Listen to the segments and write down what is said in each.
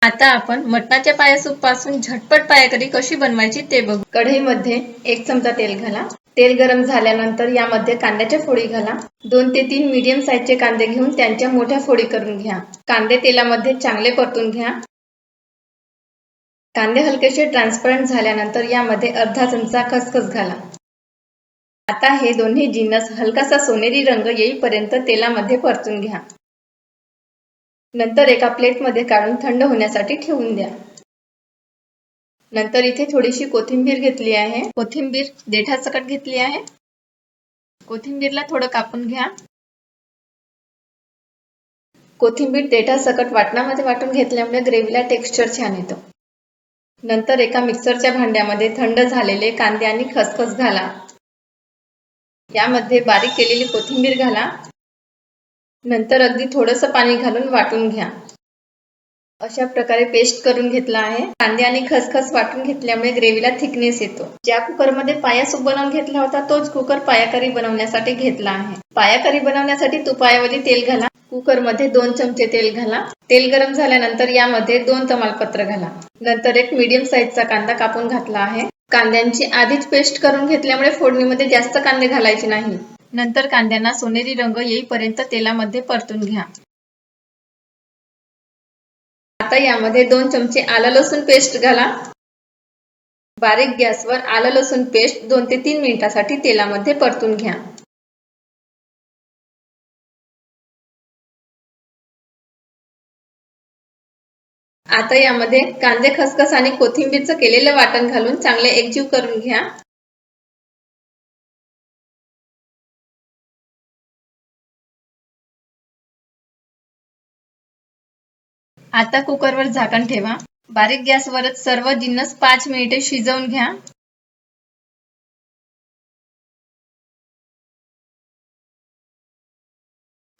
आता आपण मटणाच्या पाया सूप पासून झटपट पायाकरी कशी बनवायची ते बघू। कढईमध्ये 1 चमचा तेल घाला। तेल गरम झाल्यानंतर यामध्ये कांद्याच्या फोडी घाला। 2 ते 3 मीडियम साईजचे कांदे घेऊन त्यांच्या मोठ्या फोडी करून घ्या। कांदे तेलामध्ये चांगले परतून घ्या। कांदे हलकेसे ट्रान्सपरंट झाल्यानंतर यामध्ये अर्धा चमचा खसखस घाला। आता हे दोन्ही जिन्नस हलकासा सोनेरी रंग येईपर्यंत तेलामध्ये परतून घ्या। नंतर एका प्लेटमध्ये काढून थंड होण्यासाठी ठेवून द्या। नंतर इथे थोडीशी कोथिंबीर घेतली आहे। कोथिंबीर देठासकट घेतली आहे। कोथिंबीरला थोडं कापून घ्या। कोथिंबीर देठासकट वाटणामध्ये वाटून घेतल्यामुळे ग्रेव्हीला टेक्स्चर छान येतं। नंतर एका मिक्सरच्या भांड्यामध्ये थंड झालेले कांदे आणि खसखस घाला। यामध्ये बारीक केलेली कोथिंबीर घाला। नंतर अगदी थोडंसं पाणी घालून वाटून घ्या। अशा प्रकारे पेस्ट करून घेतला आहे। कांदे आणि खसखस वाटून घेतल्यामुळे ग्रेव्हीला थिकनेस येतो। ज्या कुकरमध्ये पाया सूप बनवून घेतला होता तोच कुकर पाया करी बनवण्यासाठी घेतला आहे। पाया करी बनवण्यासाठी तुपाऐवजी तेल घाला। कुकरमध्ये 2 चमचे तेल घाला। तेल गरम झाल्यानंतर यामध्ये 2 तमालपत्र घाला। नंतर एक मीडियम साईजचा कांदा कापून घातला आहे। कांद्यांची आधीच पेस्ट करून घेतल्यामुळे फोडणीमध्ये जास्त कांदे घालायचे नाही। नंतर कांद्यांना सोनेरी रंग येईपर्यंत तेलामध्ये परतून घ्या। आता यामध्ये 2 चमचे आलं लसूण पेस्ट घाला। बारीक गॅसवर आलं लसूण पेस्ट 2 ते 3 मिनिटांसाठी तेलामध्ये परतून घ्या। आता यामध्ये कांदे खसखस आणि कोथिंबीरचं केलेलं वाटण घालून चांगले एकजीव करून घ्या। आता कुकरवर झाकण ठेवा। बारीक गॅसवरच सर्व जिन्नस 5 मिनिटे शिजवून घ्या।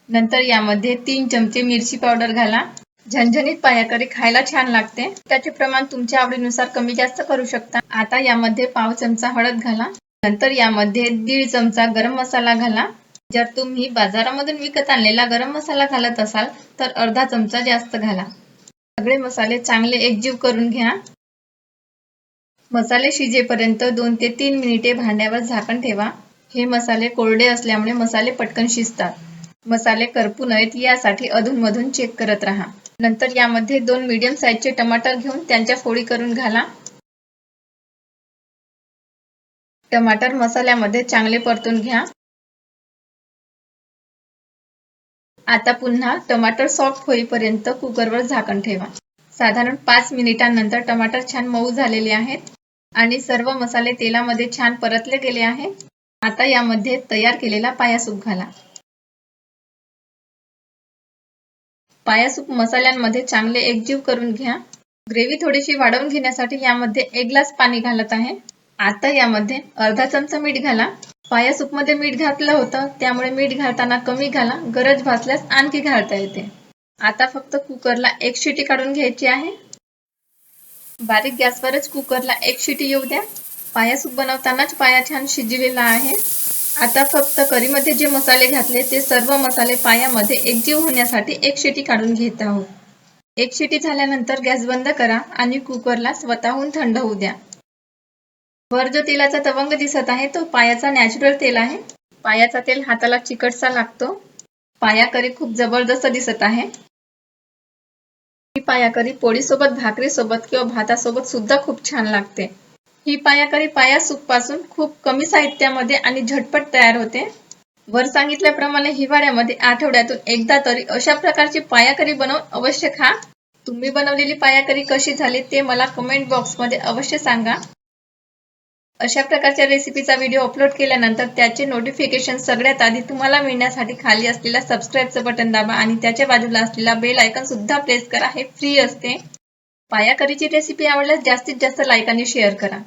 नंतर यामध्ये 3 चमचे मिरची पावडर घाला। झणझणीत पायाकरी खायला छान लागते। त्याचे प्रमाण तुमच्या आवडीनुसार कमी जास्त करू शकता। आता यामध्ये पाव चमचा हळद घाला। नंतर यामध्ये 1.5 चमचा गरम मसाला घाला। जर तुम्ही बाजारामधून विकत आणलेला गरम मसाला घालत असाल तर अर्धा चमचा जास्त घाला। सगळे मसाले चांगले एकजीव करून घ्या। मसाले शिजेपर्यंत 2 ते 3 मिनिटे भांड्यावर झाकण ठेवा। हे मसाले कोरडे असल्यामुळे मसाले पटकन शिजतात। मसाले करपू नयेत यासाठी अधूनमधून चेक करत राहा। नंतर यामध्ये 2 मीडियम साईजचे टमाटर घेऊन त्यांच्या फोडी करून घाला। टमाटर मसाल्यामध्ये चांगले परतून घ्या। आता पुन्हा टमाटर सॉफ्ट होईपर्यंत कुकरवर झाकण ठेवा। साधारण 5 मिनिटांनंतर टमाटर छान मऊ झालेले आहेत आणि सर्व मसाले तेलामध्ये छान परतले गेले आहेत। आता यामध्ये तयार केलेला पाया सूप घाला। पाया सूप मसाल्यांमध्ये चांगले एकजीव करून घ्या। ग्रेव्ही थोडीशी वाढवून घेण्यासाठी यामध्ये 1 ग्लास पाणी घालत आहे। आता यामध्ये अर्धा चमचा मीठ घाला। पाया सूप मध्ये मीठ घातलं होतं त्यामुळे मीठ घालताना कमी घाला। गरज भासल्यास आणखी घालता येते। आता फक्त कुकरला 1 शिटी काढून घ्यायची आहे। बारीक गॅसवरच कुकरला 1 शिटी येऊ द्या। पाया सूप बनवतानाच पाया छान शिजलेला आहे। आता फक्त करीमध्ये जे मसाले घातले ते सर्व मसाले पायामध्ये एकजीव होण्यासाठी 1 शिटी काढून घेत आहोत। 1 शिटी झाल्यानंतर गॅस बंद करा आणि कुकरला स्वतःहून थंड होऊ द्या। वर जो तेलाचा तवंग दिसत आहे तो पायाचा नॅचरल तेल आहे। पायाचा तेल हाताला चिकटसा लागतो। पाया करी खूप जबरदस्त दिसत आहे। ही पाया करी पोळी सोबत, भाकरी सोबत किंवा भातासोबत सुद्धा खूप छान लागते। ही पाया करी पाया सूप पासून खूप कमी साहित्यामध्ये आणि झटपट तयार होते। वर सांगितल्याप्रमाणे हिवाळ्यामध्ये आठवड्यातून एकदा तरी अशा प्रकारची पाया करी बनवून अवश्य खा। तुम्ही बनवलेली पाया करी कशी झाली ते मला कमेंट बॉक्समध्ये अवश्य सांगा। अशा प्रकारच्या रेसिपीचा व्हिडिओ अपलोड केल्यानंतर त्याचे नोटिफिकेशन सगळ्यात आधी तुम्हाला मिळण्यासाठी खाली असलेला सबस्क्राईबचं बटन दाबा आणि त्याच्या बाजूला असलेला बेल आयकॉन सुद्धा प्रेस करा। हे फ्री असते। पाया करीची रेसिपी आवडल्यास जास्तीत जास्त लाईक आणि शेअर करा।